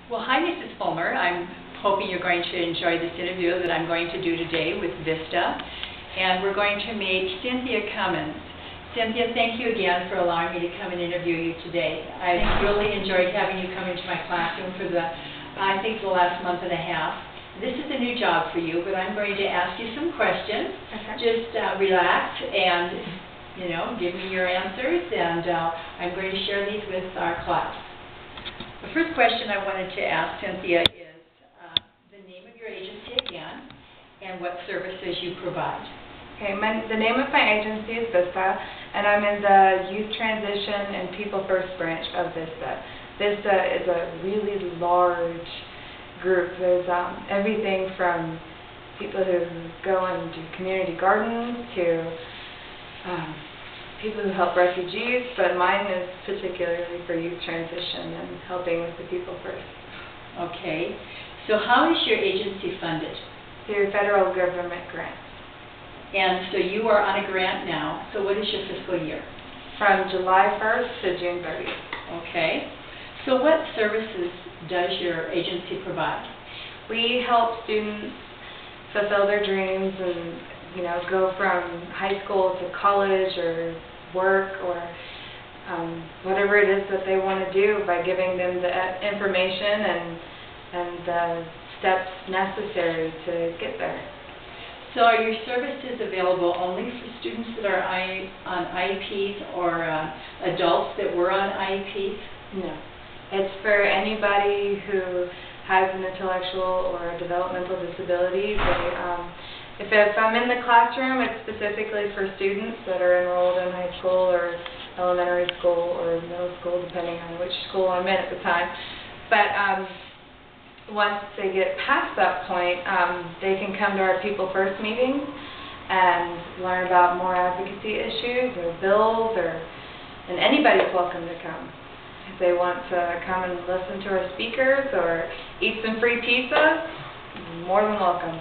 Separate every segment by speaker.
Speaker 1: Well, hi, Mrs. Fulmer. I'm hoping you're going to enjoy this interview that I'm going to do today with Vista. And we're going to meet Cynthia Cummins. Cynthia, thank you again for allowing me to come and interview you today. I've really enjoyed having you come into my classroom for I think the last month and a half. This is a new job for you, but I'm going to ask you some questions.
Speaker 2: Okay.
Speaker 1: Just relax and, give me your answers, and I'm going to share these with our class. The first question I wanted to ask Cynthia is the name of your agency again and what services you provide.
Speaker 2: Okay, the name of my agency is Vista, and I'm in the Youth Transition and People First branch of Vista. Vista is a really large group. There's everything from people who go and do community gardens to people who help refugees, but mine is particularly for youth transition and helping with the People First.
Speaker 1: Okay. So how is your agency funded?
Speaker 2: Through federal government grants.
Speaker 1: And so you are on a grant now. So what is your fiscal year?
Speaker 2: From July 1st to June 30th.
Speaker 1: Okay. So what services does your agency provide?
Speaker 2: We help students fulfill their dreams and go from high school to college or work or whatever it is that they want to do by giving them the information and the steps necessary to get there.
Speaker 1: So are your services available only for students that are on IEPs or adults that were on IEPs?
Speaker 2: No. It's for anybody who has an intellectual or a developmental disability. If I'm in the classroom, it's specifically for students that are enrolled in high school or elementary school or middle school, depending on which school I'm in at the time. But once they get past that point, they can come to our People First meetings and learn about more advocacy issues or bills, and anybody's welcome to come. If they want to come and listen to our speakers or eat some free pizza, more than welcome.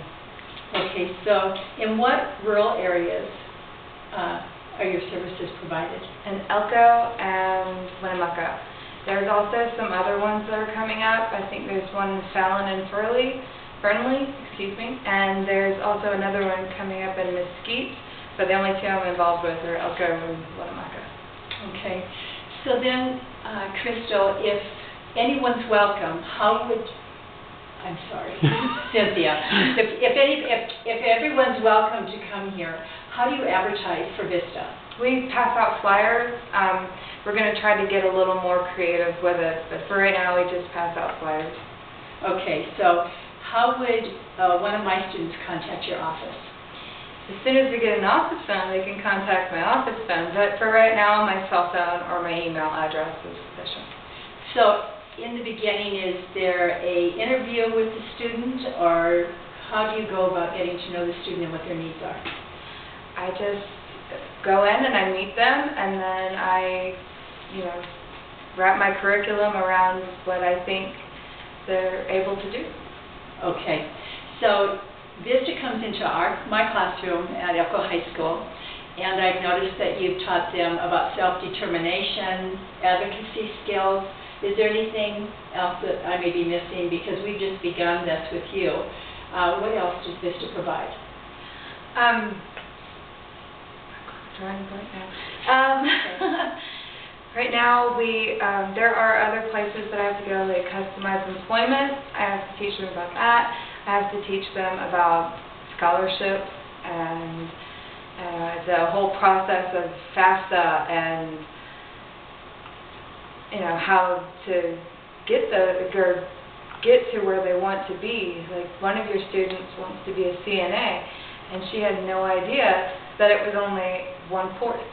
Speaker 1: Okay, so in what rural areas are your services provided?
Speaker 2: In Elko and Winnemucca. There's also some other ones that are coming up. I think there's one in Fallon and Fernley, and there's also another one coming up in Mesquite, but the only two I'm involved with are Elko and Winnemucca.
Speaker 1: Okay, so then, Crystal, if anyone's welcome, Cynthia, if everyone's welcome to come here, how do you advertise for Vista?
Speaker 2: We pass out flyers. We're going to try to get a little more creative with it, but for right now we just pass out flyers.
Speaker 1: Okay, so how would one of my students contact your office?
Speaker 2: As soon as we get an office phone, they can contact my office phone, but for right now my cell phone or my email address is sufficient. So
Speaker 1: in the beginning, is there an interview with the student, or how do you go about getting to know the student and what their needs are?
Speaker 2: I just go in and I meet them, and then I, wrap my curriculum around what I think they're able to do.
Speaker 1: Okay. So Vista comes into my classroom at Elko High School, and I've noticed that you've taught them about self-determination, advocacy skills. Is there anything else that I may be missing? Because we've just begun this with you. What else does Vista provide?
Speaker 2: Drawing blank now. Right now, there are other places that I have to go, like customized employment. I have to teach them about that. I have to teach them about scholarships and the whole process of FAFSA and how to get to where they want to be. Like, one of your students wants to be a CNA, and she had no idea that it was only one course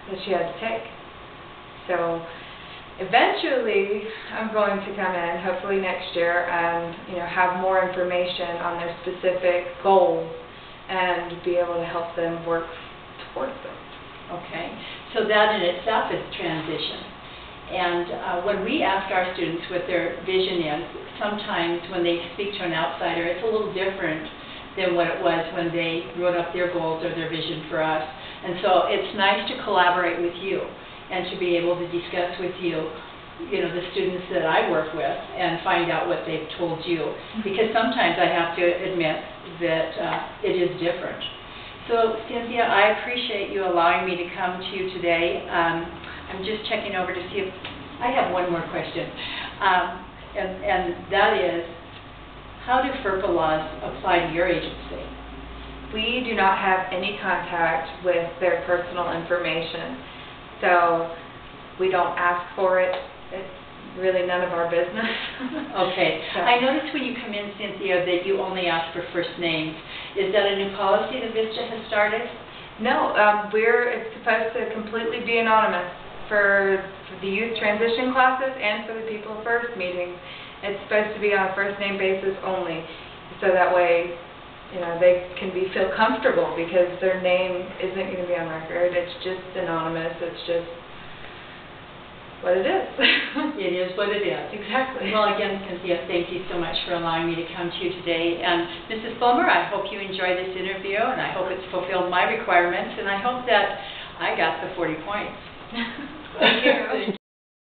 Speaker 2: that she had to take. So eventually I'm going to come in, hopefully next year, and have more information on their specific goals and be able to help them work towards them.
Speaker 1: Okay, so that in itself is transition. And when we ask our students what their vision is, sometimes when they speak to an outsider, it's a little different than what it was when they wrote up their goals or their vision for us. And so it's nice to collaborate with you and to be able to discuss with you the students that I work with and find out what they've told you, because sometimes I have to admit that it is different. So Cynthia, I appreciate you allowing me to come to you today. I'm just checking over to see if I have one more question, and that is, how do FERPA laws apply to your agency?
Speaker 2: We do not have any contact with their personal information, so we don't ask for it. It's really none of our business.
Speaker 1: Okay.
Speaker 2: So.
Speaker 1: I noticed when you come in, Cynthia, that you only ask for first names. Is that a new policy that VISTA has started?
Speaker 2: No, it's supposed to completely be anonymous for the youth transition classes and for the people first meetings. It's supposed to be on a first name basis only, so that way, they can feel comfortable because their name isn't going to be on record. It's just anonymous. It's just what it is.
Speaker 1: It is what it is.
Speaker 2: Exactly.
Speaker 1: Well, again, Cynthia, thank you so much for allowing me to come to you today. And Mrs. Fulmer, I hope you enjoyed this interview, and I hope it's fulfilled my requirements, and I hope that I got the 40 points.
Speaker 2: Thank you.